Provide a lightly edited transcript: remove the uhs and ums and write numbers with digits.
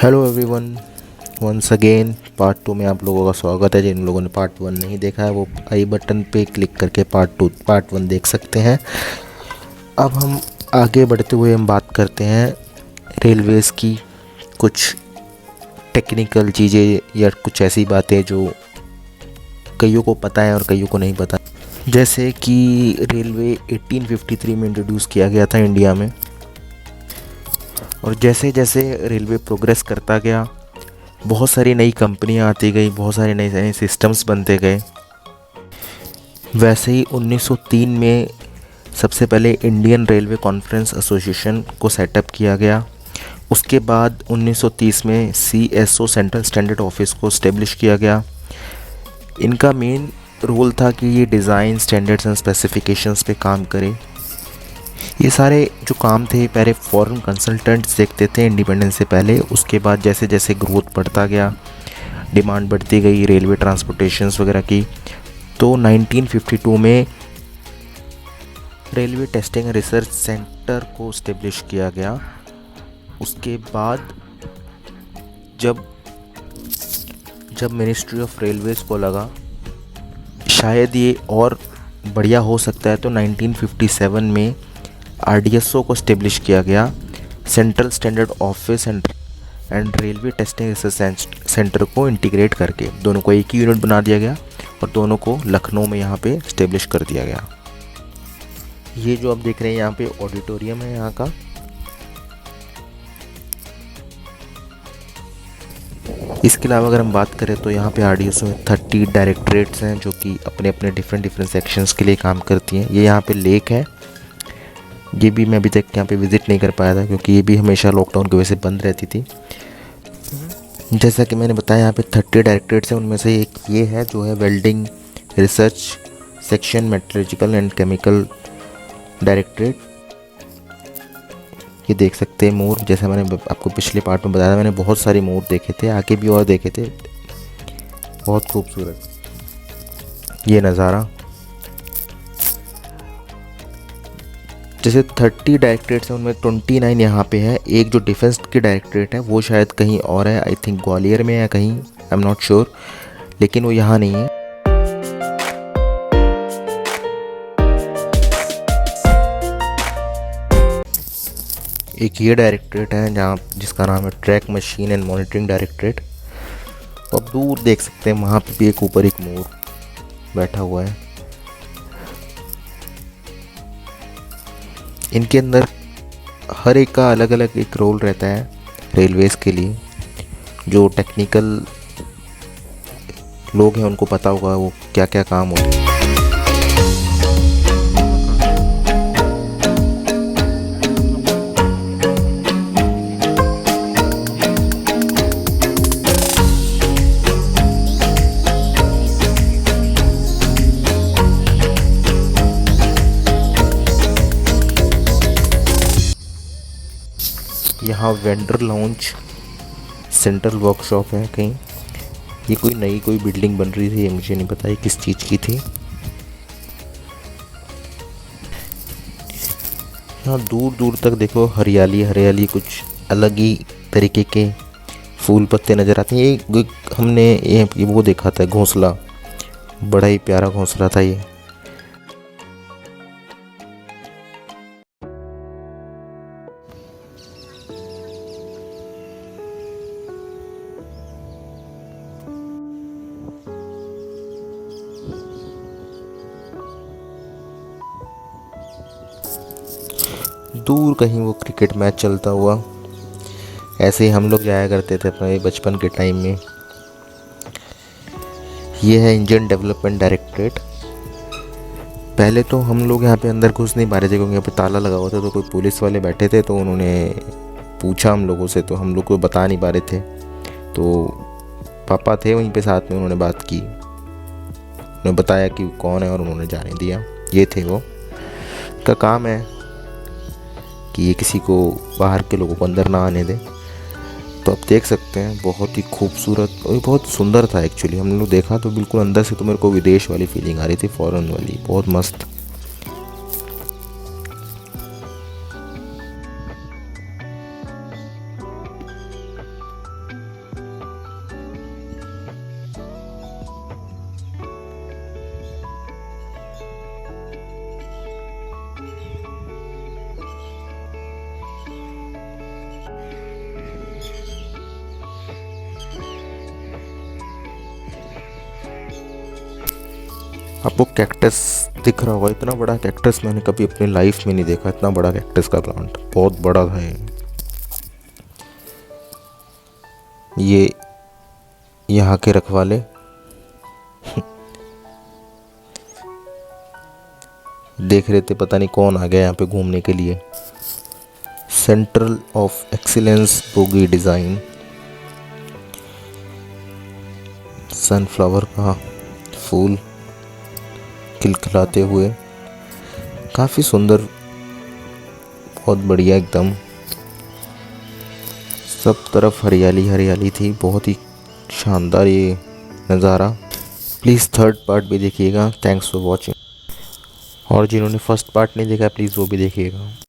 Hello everyone, once again part 2 में आप लोगों का स्वागत है। जिन लोगों ने पार्ट 1 नहीं देखा है वो आई बटन पे क्लिक करके पार्ट 1 देख सकते हैं। अब हम आगे बढ़ते हुए हम बात करते हैं रेलवेज़ की कुछ टेक्निकल चीज़ें या कुछ ऐसी बातें जो कईयों को पता है और कईयों को नहीं पता। जैसे कि रेलवे 1853 में इंट्रोड्यूस किया गया था इंडिया में, और जैसे जैसे रेलवे प्रोग्रेस करता गया बहुत सारी नई कंपनियां आती गई, बहुत सारे नए नए सिस्टम्स बनते गए। वैसे ही 1903 में सबसे पहले इंडियन रेलवे कॉन्फ्रेंस एसोसिएशन को सेटअप किया गया। उसके बाद 1930 में CSO सेंट्रल स्टैंडर्ड ऑफिस को इस्टेब्लिश किया गया। इनका मेन रोल था कि ये डिज़ाइन, स्टैंडर्ड्स एंड स्पेसिफिकेशंस पे काम करे। ये सारे जो काम थे पहले फॉरेन कंसल्टेंट्स देखते थे इंडिपेंडेंस से पहले। उसके बाद जैसे जैसे ग्रोथ बढ़ता गया, डिमांड बढ़ती गई रेलवे ट्रांसपोर्टेशंस वगैरह की, तो 1952 में रेलवे टेस्टिंग रिसर्च सेंटर को इस्टेब्लिश किया गया। उसके बाद जब मिनिस्ट्री ऑफ रेलवेज़ को लगा शायद ये और बढ़िया हो सकता है, तो 1957 में RDSO को इस्टेब्लिश किया गया, central standard office and railway testing research centre को इंटीग्रेट करके दोनों को एक ही यूनिट बना दिया गया और दोनों को लखनऊ में यहाँ पे इस्टेब्लिश कर दिया गया। ये जो आप देख रहे हैं यहाँ पे ऑडिटोरियम है यहाँ का। इसके अलावा अगर हम बात करें तो यहाँ पे RDSO में 30 डायरेक्टरेट्स हैं जो कि अपने अपने डिफरेंट सेक्शंस के लिए काम करती हैं। ये यहाँ पे लेक है, ये भी मैं अभी तक यहाँ पे विज़िट नहीं कर पाया था क्योंकि ये भी हमेशा लॉकडाउन की वजह से बंद रहती थी। जैसा कि मैंने बताया यहाँ पे 30 डायरेक्टरेट्स हैं, उनमें से एक ये है जो है welding research section, metallurgical and chemical directorate. ये देख सकते हैं मोर, जैसा मैंने आपको पिछले पार्ट में बताया था, मैंने बहुत सारे मोर देखे थे, आगे भी और देखे थे। बहुत खूबसूरत ये नज़ारा। जैसे 30 डायरेक्टरेट्स हैं उनमें 29 यहाँ पे है। एक जो डिफेंस की डायरेक्टरेट है वो शायद कहीं और है, आई थिंक ग्वालियर में या कहीं, आई एम नॉट श्योर, लेकिन वो यहाँ नहीं है। एक ये डायरेक्टरेट है जहाँ जिसका नाम है track machine and monitoring directorate. तो आप दूर देख सकते हैं वहाँ पे भी एक ऊपर एक मोर बैठा हुआ है। इनके अंदर हर एक का अलग अलग एक रोल रहता है रेलवेज़ के लिए। जो टेक्निकल लोग हैं उनको पता होगा वो क्या क्या काम होता है। यहाँ वेंडर लॉन्च, सेंट्रल वर्कशॉप है कहीं। ये कोई बिल्डिंग बन रही थी, ये मुझे नहीं पता ये किस चीज़ की थी। यहाँ दूर दूर तक देखो हरियाली हरियाली, कुछ अलग ही तरीके के फूल पत्ते नज़र आते हैं। ये हमने ये वो देखा था घोंसला, बड़ा ही प्यारा घोंसला था ये। दूर कहीं वो क्रिकेट मैच चलता हुआ, ऐसे ही हम लोग जाया करते थे अपने बचपन के टाइम में। ये है इंजन डेवलपमेंट डायरेक्टरेट। पहले तो हम लोग यहाँ पे अंदर घुस नहीं पा रहे थे क्योंकि यहाँ पे ताला लगा हुआ था, तो कोई पुलिस वाले बैठे थे तो उन्होंने पूछा हम लोगों से, तो हम लोग को बता नहीं पा रहे थे। तो पापा थे वहीं पे साथ में, उन्होंने बात की, उन्होंने बताया कि कौन है और उन्होंने जाने दिया। ये थे वो, का काम है कि ये किसी को, बाहर के लोगों को अंदर ना आने दे। तो आप देख सकते हैं बहुत ही खूबसूरत और बहुत सुंदर था एक्चुअली। हम लोग देखा तो बिल्कुल अंदर से तो मेरे को विदेश वाली फीलिंग आ रही थी, फॉरेन वाली, बहुत मस्त। आपको कैक्टस दिख रहा होगा, इतना बड़ा कैक्टस मैंने कभी अपनी लाइफ में नहीं देखा। इतना बड़ा कैक्टस का प्लांट, बहुत बड़ा था ये यहाँ के रखवाले देख रहे थे, पता नहीं कौन आ गया यहाँ पे घूमने के लिए। Central of excellence bogie design, sunflower का फूल खिलखिलाते हुए, काफ़ी सुंदर, बहुत बढ़िया एकदम। सब तरफ हरियाली हरियाली थी, बहुत ही शानदार ये नज़ारा। प्लीज़ थर्ड पार्ट भी देखिएगा। Thanks for watching. और जिन्होंने फर्स्ट पार्ट नहीं देखा प्लीज़ वो भी देखिएगा।